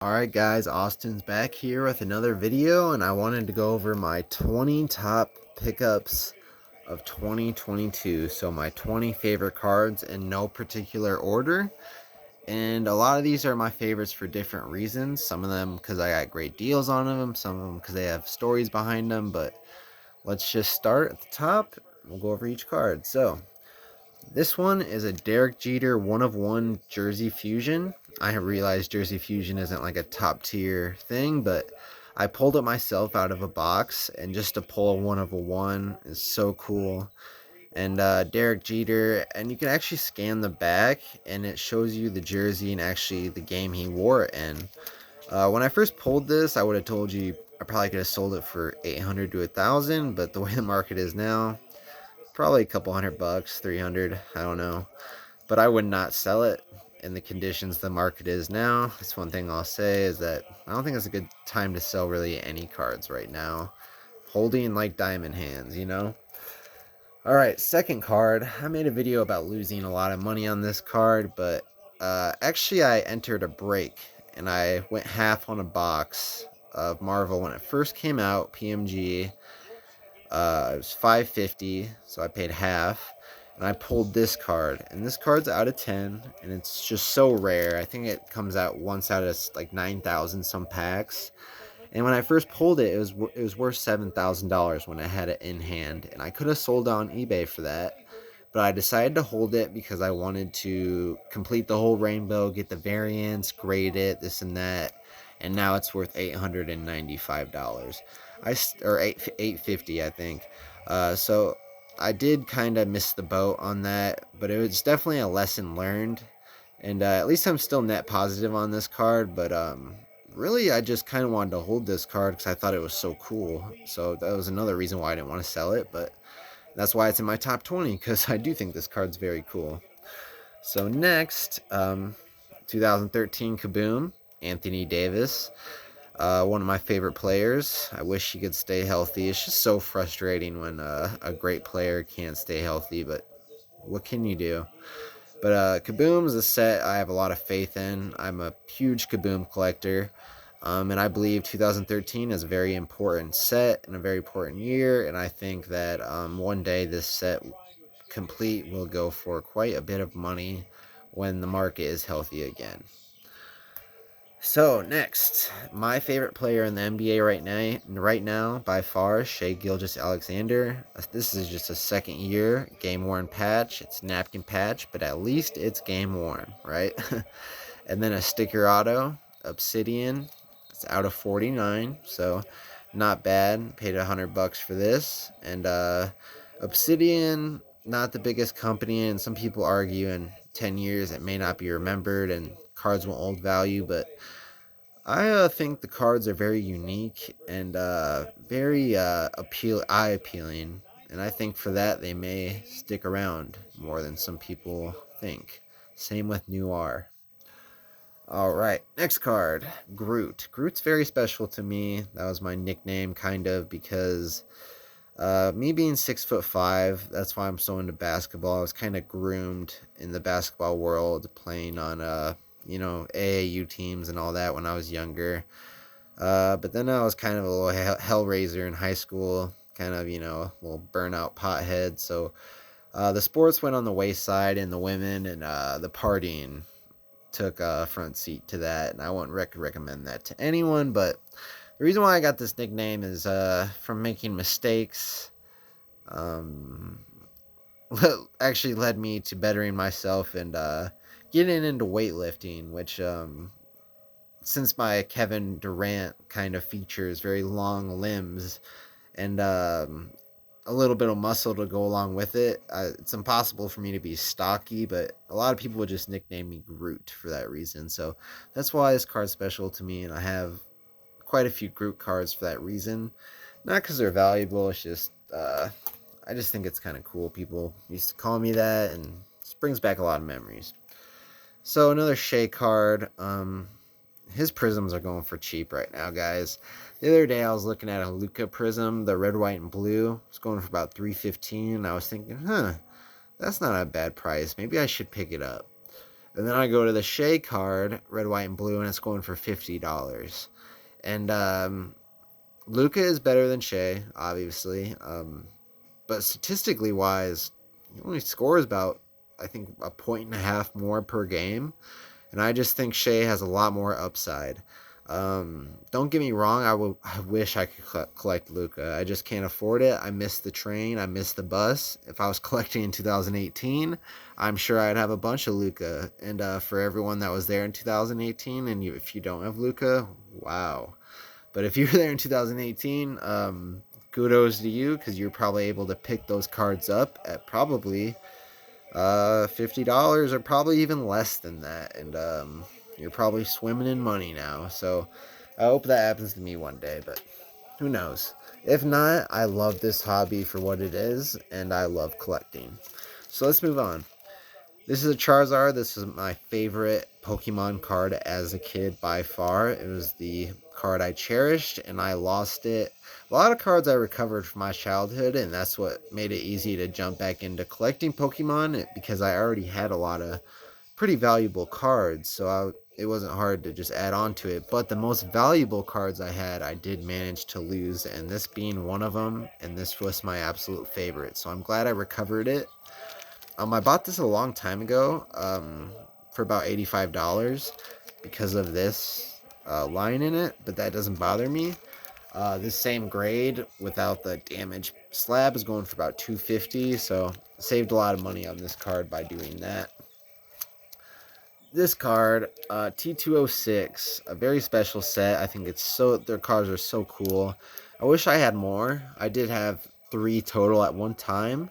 Alright guys, Austin's back here with another video, and I wanted to go over my 20 top pickups of 2022. So my 20 favorite cards in no particular order. And a lot of these are my favorites for different reasons. Some of them because I got great deals on them, some of them because they have stories behind them. But let's just start at the top. We'll go over each card. So this one is a Derek Jeter 1 of 1 Jersey Fusion. I have realized Jersey Fusion isn't like a top tier thing, but I pulled it myself out of a box, and just to pull a 1 of 1 is so cool. And Derek Jeter, and you can actually scan the back, and it shows you the jersey and actually the game he wore it in. When I first pulled this, I would have told you I probably could have sold it for 800 to 1,000, but the way the market is now, probably a couple $100, 300, I don't know. But I would not sell it in the conditions the market is now. That's one thing I'll say, is that I don't think it's a good time to sell really any cards right now. Holding like diamond hands, you know? Alright, second card. I made a video about losing a lot of money on this card, but actually I entered a break, and I went half on a box of Marvel when it first came out, PMG. It was $5.50, so I paid half, and I pulled this card. And this card's out of 10, and it's just so rare. I think it comes out once out of like 9,000 some packs. And when I first pulled it, it was worth $7,000 when I had it in hand, and I could have sold it on eBay for that. But I decided to hold it because I wanted to complete the whole rainbow, get the variants, grade it, this and that, and now it's worth $895. Or 850, I think. So I did kind of miss the boat on that, but it was definitely a lesson learned, and at least I'm still net positive on this card. But really, I just kind of wanted to hold this card because I thought it was so cool. So that was another reason why I didn't want to sell it, but that's why it's in my top 20, because I do think this card's very cool. So next, 2013 Kaboom, Anthony Davis. One of my favorite players. I wish he could stay healthy. It's just so frustrating when a great player can't stay healthy, but what can you do? But Kaboom is a set I have a lot of faith in. I'm a huge Kaboom collector. And I believe 2013 is a very important set and a very important year. And I think that one day this set complete will go for quite a bit of money when the market is healthy again. So next, my favorite player in the NBA right now by far, Shai Gilgeous-Alexander. This is just a second year game worn patch. It's napkin patch, but at least it's game worn, right? And then a sticker auto, Obsidian. It's out of 49, so not bad. Paid $100 for this, and Obsidian, not the biggest company, and some people argue in 10 years it may not be remembered and cards will hold value, but I think the cards are very unique and very eye appealing, and I think for that they may stick around more than some people think. Same with Noir. All right, next card, Groot. Groot's very special to me. That was my nickname, kind of, because me being 6'5", that's why I'm so into basketball. I was kind of groomed in the basketball world, playing on AAU teams and all that when I was younger. But then I was kind of a little hellraiser in high school, kind of, a little burnout pothead. So the sports went on the wayside, and the women and the partying took a front seat to that. And I wouldn't recommend that to anyone. But the reason why I got this nickname is from making mistakes. Um, actually led me to bettering myself and getting into weightlifting, which since my Kevin Durant kind of features very long limbs and a little bit of muscle to go along with it, it's impossible for me to be stocky, but a lot of people would just nickname me Groot for that reason. So that's why this card's special to me, and I have quite a few Groot cards for that reason. Not because they're valuable, it's just I just think it's kind of cool. People used to call me that, and this brings back a lot of memories. So another Shai card. His prisms are going for cheap right now, guys. The other day I was looking at a Luca prism, the red, white, and blue. It's going for about $315, and I was thinking, that's not a bad price. Maybe I should pick it up. And then I go to the Shea card, red, white, and blue, and it's going for $50. And Luka is better than Shea, obviously. But statistically wise, he only scores about, I think, a point and a half more per game. And I just think Shea has a lot more upside. Don't get me wrong, I wish I could collect Luka. I just can't afford it. I missed the train. I missed the bus. If I was collecting in 2018, I'm sure I'd have a bunch of Luka. And for everyone that was there in 2018, and if you don't have Luka, wow. But if you were there in 2018, kudos to you, because you're probably able to pick those cards up at probably $50 or probably even less than that, and you're probably swimming in money now. So I hope that happens to me one day, but who knows. If not, I love this hobby for what it is, and I love collecting. So let's move on. This is a Charizard. This is my favorite Pokemon card as a kid by far. It was the card I cherished, and I lost it. A lot of cards I recovered from my childhood, and that's what made it easy to jump back into collecting Pokemon, because I already had a lot of pretty valuable cards, so it wasn't hard to just add on to it. But the most valuable cards I had, I did manage to lose, and this being one of them, and this was my absolute favorite. So I'm glad I recovered it. I bought this a long time ago for about $85 because of this line in it, but that doesn't bother me. This same grade without the damaged slab is going for about $250, so saved a lot of money on this card by doing that. This card, T206, a very special set. I think their cards are so cool. I wish I had more. I did have 3 total at one time.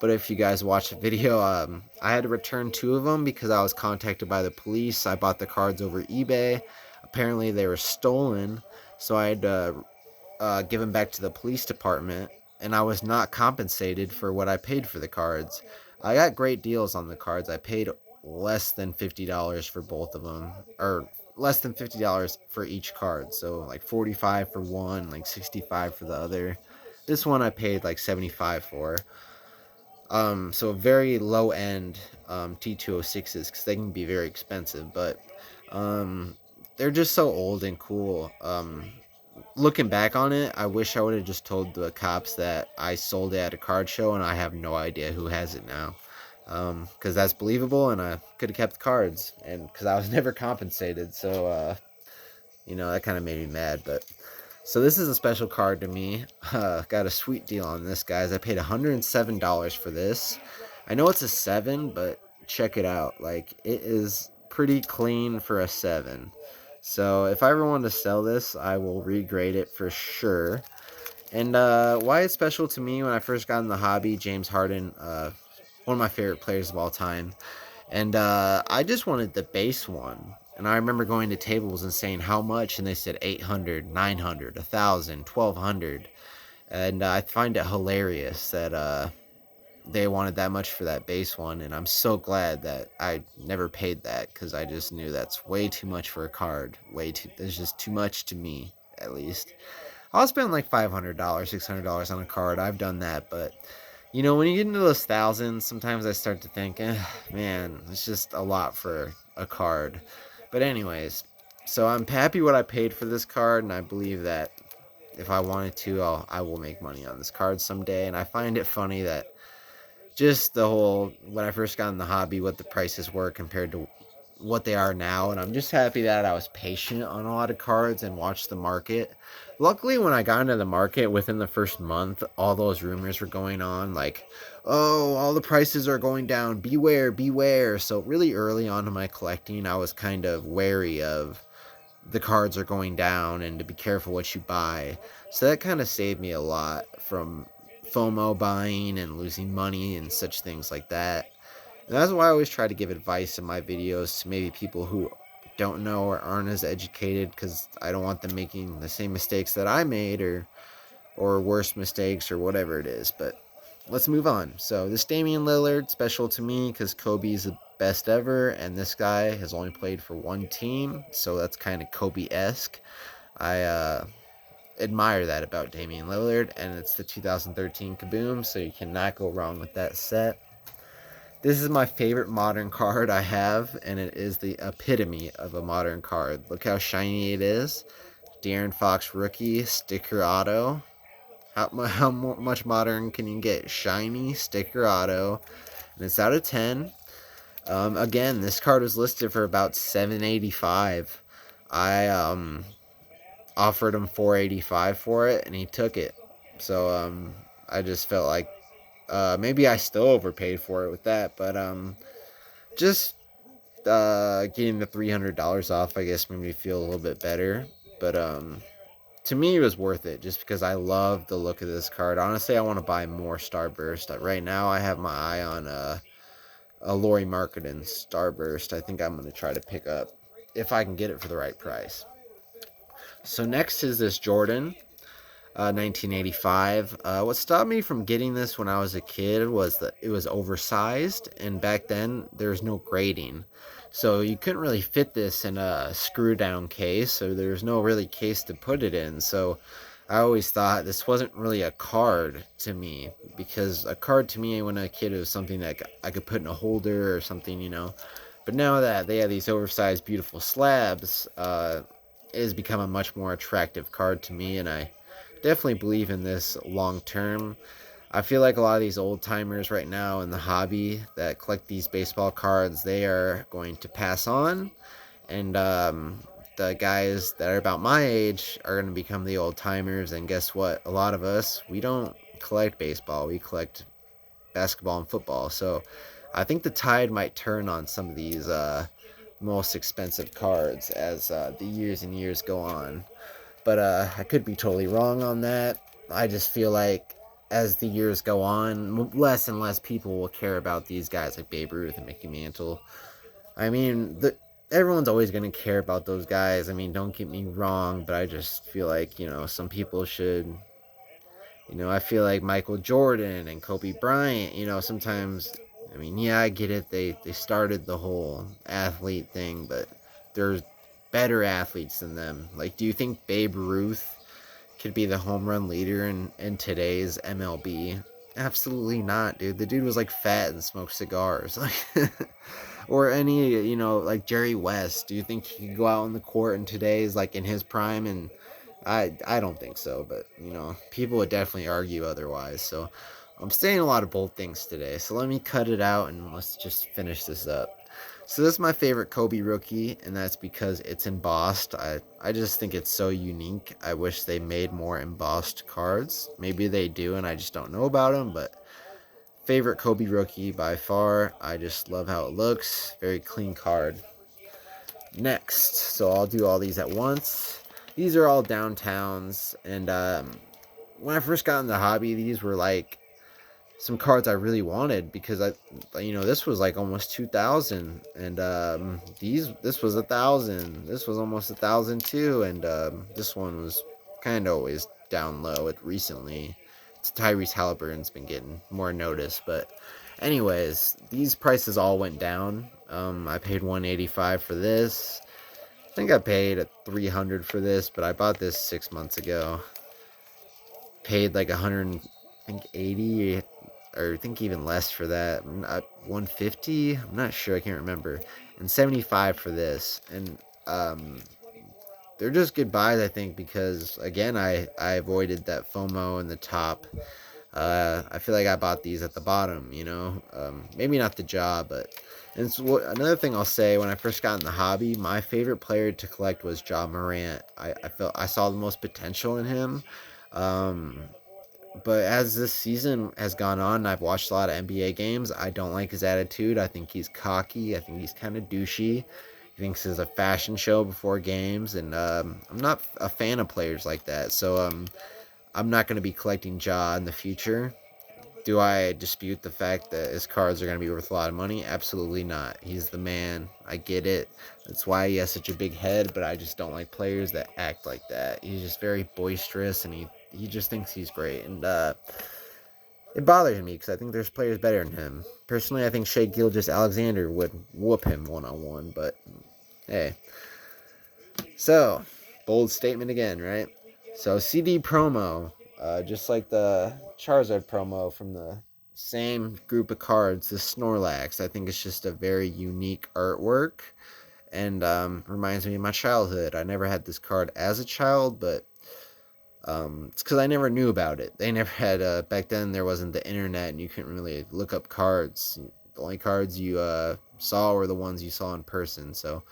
But if you guys watch the video, I had to return 2 of them because I was contacted by the police. I bought the cards over eBay. Apparently they were stolen, so I had to give them back to the police department, and I was not compensated for what I paid for the cards. I got great deals on the cards. I paid less than $50 for both of them, or less than $50 for each card. So like 45 for one, like 65 for the other. This one I paid like 75 for. So very low end T206s, because they can be very expensive, but they're just so old and cool. Looking back on it, I wish I would have just told the cops that I sold it at a card show and I have no idea who has it now. Because that's believable, and I could have kept the cards, and because I was never compensated, so that kind of made me mad. But so this is a special card to me. Got a sweet deal on this, guys. I paid $107 for this. I know it's a 7, but check it out. Like, it is pretty clean for a 7. So if I ever want to sell this, I will regrade it for sure. And why it's special to me, when I first got in the hobby, James Harden, one of my favorite players of all time. And I just wanted the base one. And I remember going to tables and saying how much, and they said 800, 900, 1,000, 1,200. And I find it hilarious that they wanted that much for that base one. And I'm so glad that I never paid that, because I just knew that's way too much for a card. There's just too much to me, at least. I'll spend like $500, $600 on a card. I've done that, but when you get into those thousands, sometimes I start to think, man, it's just a lot for a card. But anyways, so I'm happy what I paid for this card, and I believe that if I wanted to, I will make money on this card someday. And I find it funny that just when I first got in the hobby, what the prices were compared to what they are now, and I'm just happy that I was patient on a lot of cards and watched the market. Luckily, when I got into the market within the first month, all those rumors were going on, like, oh, all the prices are going down, beware, beware. So really early on in my collecting, I was kind of wary of the cards are going down and to be careful what you buy. So that kind of saved me a lot from FOMO buying and losing money and such things like that. And that's why I always try to give advice in my videos to maybe people who don't know or aren't as educated, because I don't want them making the same mistakes that I made, or worse mistakes, or whatever it is. But let's move on. So this Damian Lillard, special to me because Kobe's the best ever, and this guy has only played for one team, so that's kind of Kobe-esque. I admire that about Damian Lillard, and it's the 2013 Kaboom, so you cannot go wrong with that set. This is my favorite modern card I have, and it is the epitome of a modern card. Look how shiny it is. De'Aaron Fox rookie sticker auto. How much modern can you get? Shiny sticker auto, and it's out of 10. Again, this card was listed for about $785. I offered him $485 for it, and he took it. So I just felt like maybe I still overpaid for it with that, but just getting the $300 off, I guess, made me feel a little bit better. But to me, it was worth it just because I love the look of this card. Honestly, I want to buy more Starburst. Right now, I have my eye on a Lauri Markkanen Starburst. I think I'm going to try to pick up if I can get it for the right price. So next is this Jordan, 1985. What stopped me from getting this when I was a kid was that it was oversized, and back then there was no grading. So you couldn't really fit this in a screw down case, so there was no really case to put it in. So I always thought this wasn't really a card to me, because a card to me when I was a kid was something that I could put in a holder or something, you know. But now that they have these oversized beautiful slabs, it has become a much more attractive card to me, and I definitely believe in this long term. I feel like a lot of these old timers right now in the hobby that collect these baseball cards, they are going to pass on, and the guys that are about my age are going to become the old timers. And guess what? A lot of us, we don't collect baseball, we collect basketball and football. So I think the tide might turn on some of these most expensive cards as the years and years go on. But I could be totally wrong on that. I just feel like as the years go on, less and less people will care about these guys like Babe Ruth and Mickey Mantle. I mean, everyone's always going to care about those guys. I mean, don't get me wrong, but I just feel like, some people should, I feel like Michael Jordan and Kobe Bryant, sometimes, I mean, yeah, I get it. They started the whole athlete thing, but there's better athletes than them. Like, do you think Babe Ruth could be the home run leader in today's MLB? Absolutely not, dude. The dude was like fat and smoked cigars. Like, or any, like Jerry West. Do you think he could go out on the court in today's, like in his prime? And I don't think so, but people would definitely argue otherwise. So I'm saying a lot of bold things today. So let me cut it out and let's just finish this up. So this is my favorite Kobe rookie, and that's because it's embossed. I just think it's so unique. I wish they made more embossed cards. Maybe they do, and I just don't know about them. But favorite Kobe rookie by far. I just love how it looks. Very clean card. Next, so I'll do all these at once. These are all downtowns, and when I first got in the hobby, these were like some cards I really wanted because this was like almost 2,000, and this was 1,000. This was almost 1,000 too, and this one was kind of always down low. It recently, Tyrese Halliburton's been getting more notice, but anyways, these prices all went down. I paid $185 for this. I think I paid $300 for this, but I bought this 6 months ago. Paid like 180, or I think even less for that. 150. I'm not sure. I can't remember. And 75 for this. And they're just good buys, I think, because again, I avoided that FOMO in the top. I feel like I bought these at the bottom, maybe not the jaw, but and so another thing I'll say, when I first got in the hobby, my favorite player to collect was Ja Morant. I felt I saw the most potential in him. But as this season has gone on, and I've watched a lot of NBA games, I don't like his attitude. I think he's cocky. I think he's kind of douchey. He thinks it's a fashion show before games, and I'm not a fan of players like that. So I'm not going to be collecting Ja in the future. Do I dispute the fact that his cards are going to be worth a lot of money? Absolutely not. He's the man. I get it. That's why he has such a big head, but I just don't like players that act like that. He's just very boisterous, and he just thinks he's great. And it bothers me because I think there's players better than him. Personally, I think Shai Gilgeous-Alexander would whoop him one-on-one, but hey. So, bold statement again, right? So, CD promo, just like the Charizard promo from the same group of cards, the Snorlax. I think it's just a very unique artwork, and reminds me of my childhood. I never had this card as a child, but it's because I never knew about it. They never had, back then there wasn't the internet and you couldn't really look up cards. The only cards you saw were the ones you saw in person. So,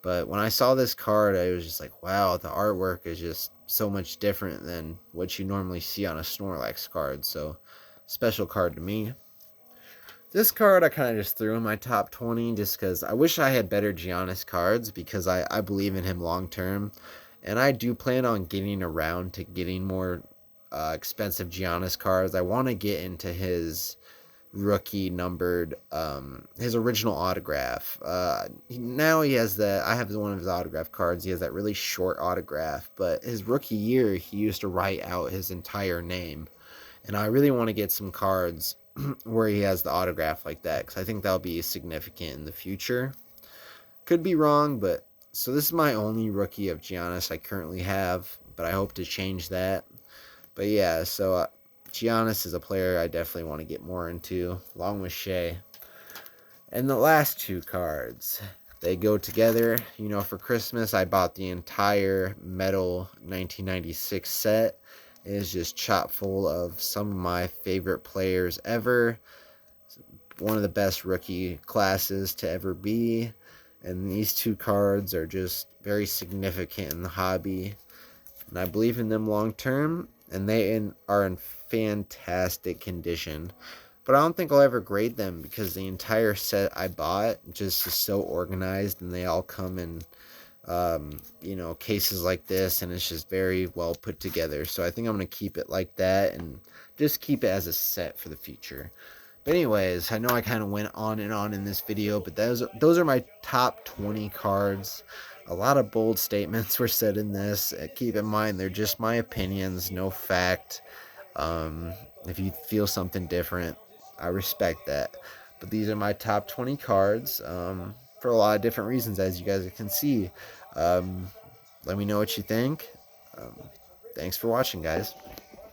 but when I saw this card, I was just like, wow, the artwork is just so much different than what you normally see on a Snorlax card. So, special card to me. This card I kind of just threw in my top 20 just because I wish I had better Giannis cards, because I believe in him long term. And I do plan on getting around to getting more expensive Giannis cards. I want to get into his rookie numbered, his original autograph. Now he has that. I have one of his autograph cards. He has that really short autograph, but his rookie year he used to write out his entire name, and I really want to get some cards where he has the autograph like that, because I think that'll be significant in the future. Could be wrong, but so this is my only rookie of Giannis I currently have, but I hope to change that. But yeah, so Giannis is a player I definitely want to get more into, along with Shea. And the last two cards, they go together. You know, for Christmas, I bought the entire Metal 1996 set. It is just chock full of some of my favorite players ever. One of the best rookie classes to ever be. And these two cards are just very significant in the hobby. And I believe in them long term. And they are in fantastic condition. But I don't think I'll ever grade them, because the entire set I bought just is so organized, and they all come in you know, cases like this, and it's just very well put together. So I think I'm going to keep it like that and just keep it as a set for the future. But anyways, I know I kind of went on and on in this video, but those are my top 20 cards. A lot of bold statements were said in this. Keep in mind, they're just my opinions, no fact. If you feel something different, I respect that. But these are my top 20 cards, for a lot of different reasons, as you guys can see. Let me know what you think. Thanks for watching, guys.